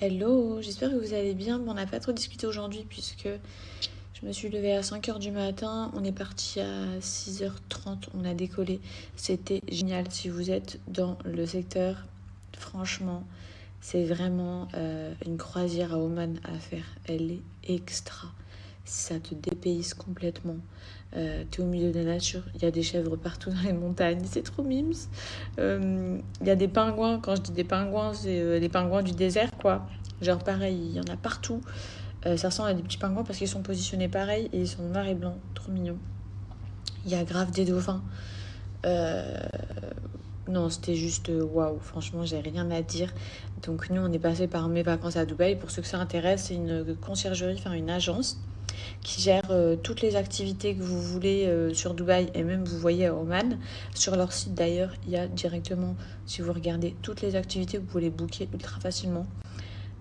Hello, j'espère que vous allez bien. Bon, on n'a pas trop discuté aujourd'hui puisque je me suis levée à 5h du matin. On est parti à 6h30, on a décollé. C'était génial. Si vous êtes dans le secteur, franchement, c'est vraiment une croisière à Oman à faire. Elle est extra. Ça te dépayse complètement. T'es au milieu de la nature. Il y a des chèvres partout dans les montagnes. C'est trop mimes. Il y a des pingouins. Quand je dis des pingouins, c'est les pingouins du désert, quoi. Genre pareil, il y en a partout. Ça ressemble à des petits pingouins parce qu'ils sont positionnés pareil et ils sont noirs et blancs. Trop mignons. Il y a grave des dauphins. Euh, Non, c'était juste waouh. Franchement, j'ai rien à dire. Donc, nous, on est passé par mes vacances à Dubaï. Pour ceux que ça intéresse, c'est une conciergerie, enfin une agence qui gère toutes les activités que vous voulez sur Dubaï et même vous voyez à Oman. Sur leur site d'ailleurs, il y a directement, si vous regardez toutes les activités, vous pouvez les booker ultra facilement.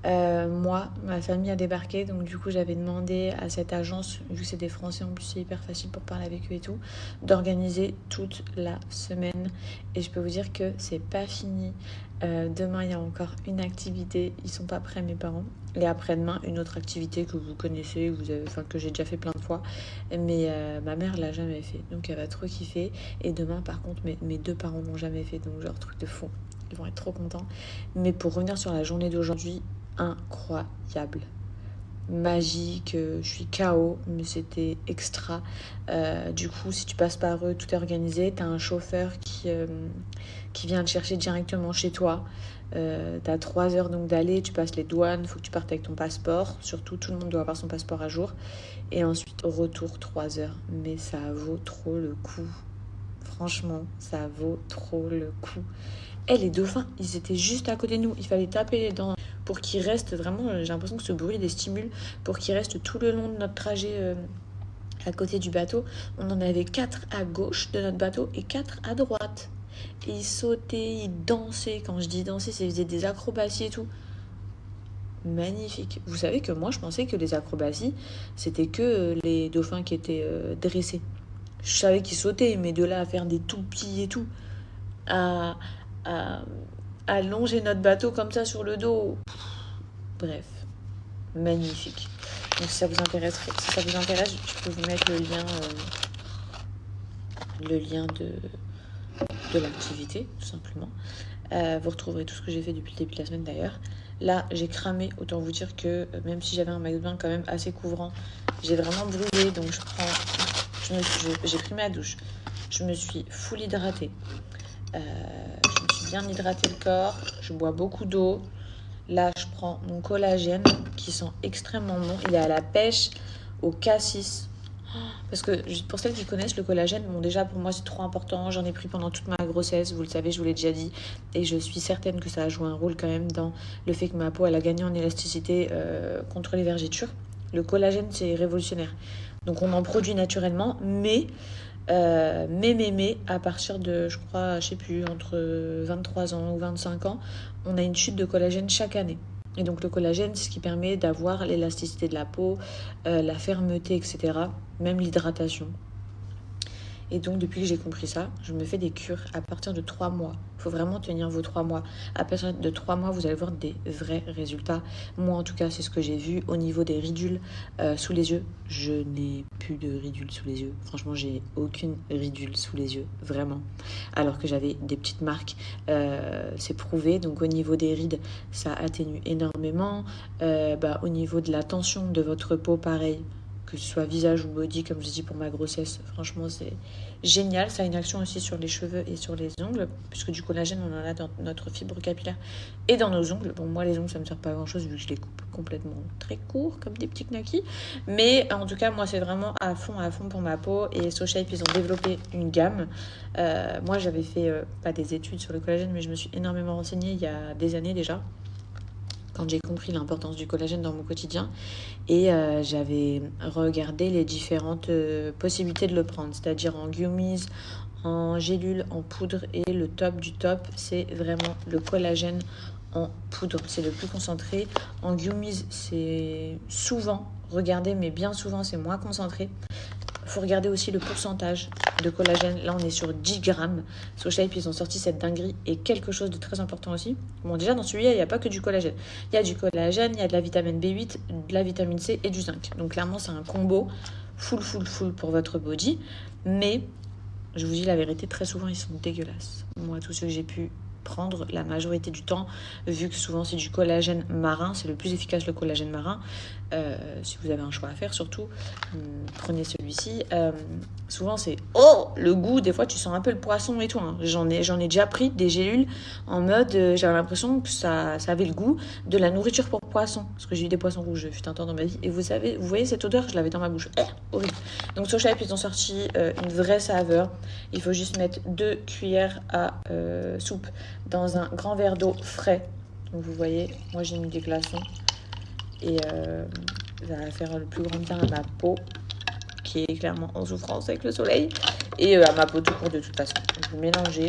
Moi, ma famille a débarqué, donc du coup j'avais demandé à cette agence, vu que c'est des Français en plus c'est hyper facile pour parler avec eux et tout, d'organiser toute la semaine. Et je peux vous dire que c'est pas fini. Demain il y a encore une activité, ils sont pas prêts mes parents. Et après-demain une autre activité que vous connaissez, enfin que j'ai déjà fait plein de fois, mais ma mère l'a jamais fait, donc elle va trop kiffer. Et demain par contre mes deux parents l'ont jamais fait, donc genre truc de fou. Ils vont être trop contents. Mais pour revenir sur la journée d'aujourd'hui, incroyable, magique, je suis KO, mais c'était extra. Du coup, si tu passes par eux, tout est organisé. T'as un chauffeur qui vient te chercher directement chez toi. T'as 3 heures donc d'aller, tu passes les douanes, faut que tu partes avec ton passeport. Surtout, tout le monde doit avoir son passeport à jour. Et ensuite, retour 3 heures. Mais ça vaut trop le coup. Franchement, ça vaut trop le coup. Et les dauphins, ils étaient juste à côté de nous. Il fallait taper les dents pour qu'ils restent vraiment. J'ai l'impression que ce bruit les stimule pour qu'ils restent tout le long de notre trajet à côté du bateau. On en avait 4 à gauche de notre bateau et 4 à droite. Et ils sautaient, ils dansaient. Quand je dis danser, c'est ils faisaient des acrobaties et tout. Magnifique. Vous savez que moi, je pensais que les acrobaties, c'était que les dauphins qui étaient dressés. Je savais qu'ils sautaient, mais de là à faire des toupies et tout, à, à, à longer notre bateau comme ça sur le dos. Bref, magnifique. Donc si ça vous intéresse, je peux vous mettre le lien de l'activité, tout simplement. Vous retrouverez tout ce que j'ai fait depuis le début de la semaine d'ailleurs. Là, j'ai cramé, autant vous dire que même si j'avais un maillot de bain quand même assez couvrant, j'ai vraiment brûlé. Donc j'ai pris ma douche. Je me suis full hydratée. Je me suis bien hydraté le corps. Je bois beaucoup d'eau. Là, je prends mon collagène qui sent extrêmement bon. Il est à la pêche, au cassis. Parce que pour celles qui connaissent le collagène, bon déjà pour moi c'est trop important. J'en ai pris pendant toute ma grossesse, vous le savez, je vous l'ai déjà dit. Et je suis certaine que ça a joué un rôle quand même dans le fait que ma peau elle a gagné en élasticité contre les vergetures. Le collagène c'est révolutionnaire. Donc on en produit naturellement, mais à partir de, je crois, je sais plus, entre 23 ans ou 25 ans, on a une chute de collagène chaque année. Et donc le collagène, c'est ce qui permet d'avoir l'élasticité de la peau, la fermeté, etc. Même l'hydratation. Et donc, depuis que j'ai compris ça, je me fais des cures à partir de 3 mois. Il faut vraiment tenir vos 3 mois. À partir de 3 mois, vous allez voir des vrais résultats. Moi, en tout cas, c'est ce que j'ai vu au niveau des ridules sous les yeux. Je n'ai plus de ridules sous les yeux. Franchement, j'ai aucune ridule sous les yeux, vraiment. Alors que j'avais des petites marques, c'est prouvé. Donc, au niveau des rides, ça atténue énormément. Au niveau de la tension de votre peau, pareil. Que ce soit visage ou body, comme je dis pour ma grossesse, franchement c'est génial. Ça a une action aussi sur les cheveux et sur les ongles, puisque du collagène on en a dans notre fibre capillaire et dans nos ongles. Bon, moi les ongles ça me sert pas à grand chose vu que je les coupe complètement très courts comme des petits knackis, mais en tout cas moi c'est vraiment à fond pour ma peau. Et SoShape ils ont développé une gamme. Moi j'avais fait pas des études sur le collagène, mais je me suis énormément renseignée il y a des années déjà, quand j'ai compris l'importance du collagène dans mon quotidien. Et j'avais regardé les différentes possibilités de le prendre, c'est-à-dire en gummies, en gélule, en poudre. Et le top du top, c'est vraiment le collagène en poudre. C'est le plus concentré. En gummies, c'est souvent, regardez, mais bien souvent, c'est moins concentré. faut regarder aussi le pourcentage de collagène. Là, on est sur 10 grammes. SoShape, ils ont sorti cette dinguerie. Et quelque chose de très important aussi. Bon, déjà, dans celui-là, il n'y a pas que du collagène. Il y a du collagène, il y a de la vitamine B8, de la vitamine C et du zinc. Donc, clairement, c'est un combo full pour votre body. Mais, je vous dis la vérité, très souvent, ils sont dégueulasses. Moi, tous ceux que j'ai pu prendre la majorité du temps, vu que souvent c'est du collagène marin, c'est le plus efficace le collagène marin. Si vous avez un choix à faire, surtout prenez celui-ci. Souvent c'est le goût, des fois tu sens un peu le poisson et tout, hein. J'en ai déjà pris des gélules en mode j'avais l'impression que ça avait le goût de la nourriture pour poisson, parce que j'ai eu des poissons rouges fut un temps dans ma vie, et vous voyez cette odeur, je l'avais dans ma bouche, horrible. Donc SoShape, ils ont sorti une vraie saveur. Il faut juste mettre 2 cuillères à soupe dans un grand verre d'eau frais. Donc vous voyez, moi j'ai mis des glaçons et ça va faire le plus grand bien à ma peau qui est clairement en souffrance avec le soleil et à ma peau tout court de toute façon. Donc vous mélangez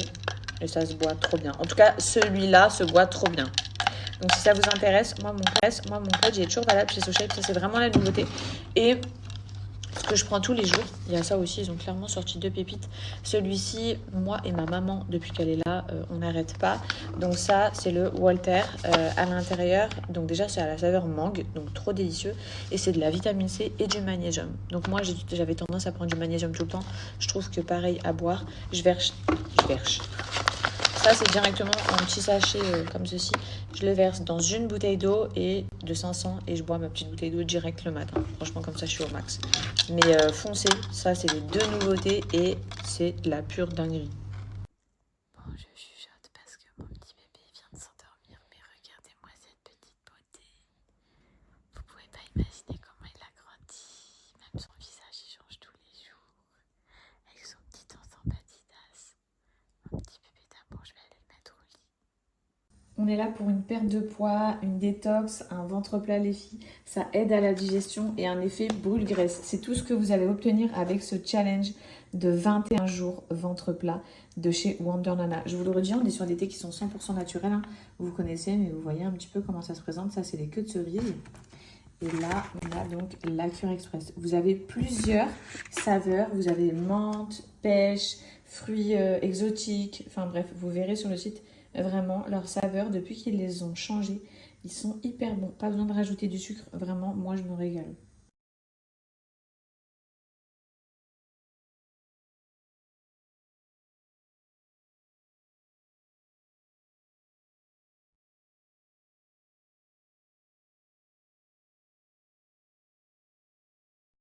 et ça se boit trop bien. En tout cas, celui-là se boit trop bien. Donc si ça vous intéresse, moi mon code il est toujours valable chez SoShape, ça c'est vraiment la nouveauté. Et ce que je prends tous les jours, il y a ça aussi, ils ont clairement sorti 2 pépites. Celui-ci, moi et ma maman, depuis qu'elle est là, on n'arrête pas. Donc ça, c'est le Walter à l'intérieur. Donc déjà, c'est à la saveur mangue, donc trop délicieux. Et c'est de la vitamine C et du magnésium. Donc moi, j'avais tendance à prendre du magnésium tout le temps. Je trouve que pareil à boire, je verse. Ça, c'est directement un petit sachet comme ceci. Je le verse dans une bouteille d'eau et de 500 et je bois ma petite bouteille d'eau direct le matin. Franchement, comme ça, je suis au max. Mais foncez, ça, c'est les 2 nouveautés et c'est de la pure dinguerie. Bon, je chuchote parce que mon petit bébé vient de s'endormir, mais regardez-moi cette petite beauté. Vous pouvez pas imaginer comment il a grandi. Même son visage, il change tous les jours. Avec son petit enfant Badidas. Mon petit bébé d'amour, je vais aller le mettre au lit. On est là pour une perte de poids, une détox, un ventre plat les filles. Ça aide à la digestion et un effet brûle-graisse. C'est tout ce que vous allez obtenir avec ce challenge de 21 jours ventre plat de chez Wonder Nana. Je vous le redis, on est sur des thés qui sont 100% naturels, hein. Vous connaissez, mais vous voyez un petit peu comment ça se présente. Ça, c'est les queues de cerise. Et là, on a donc la cure express. Vous avez plusieurs saveurs. Vous avez menthe, pêche, fruits exotiques. Enfin bref, vous verrez sur le site vraiment leurs saveurs. Depuis qu'ils les ont changés, ils sont hyper bons. Pas besoin de rajouter du sucre. Vraiment, moi, je me régale.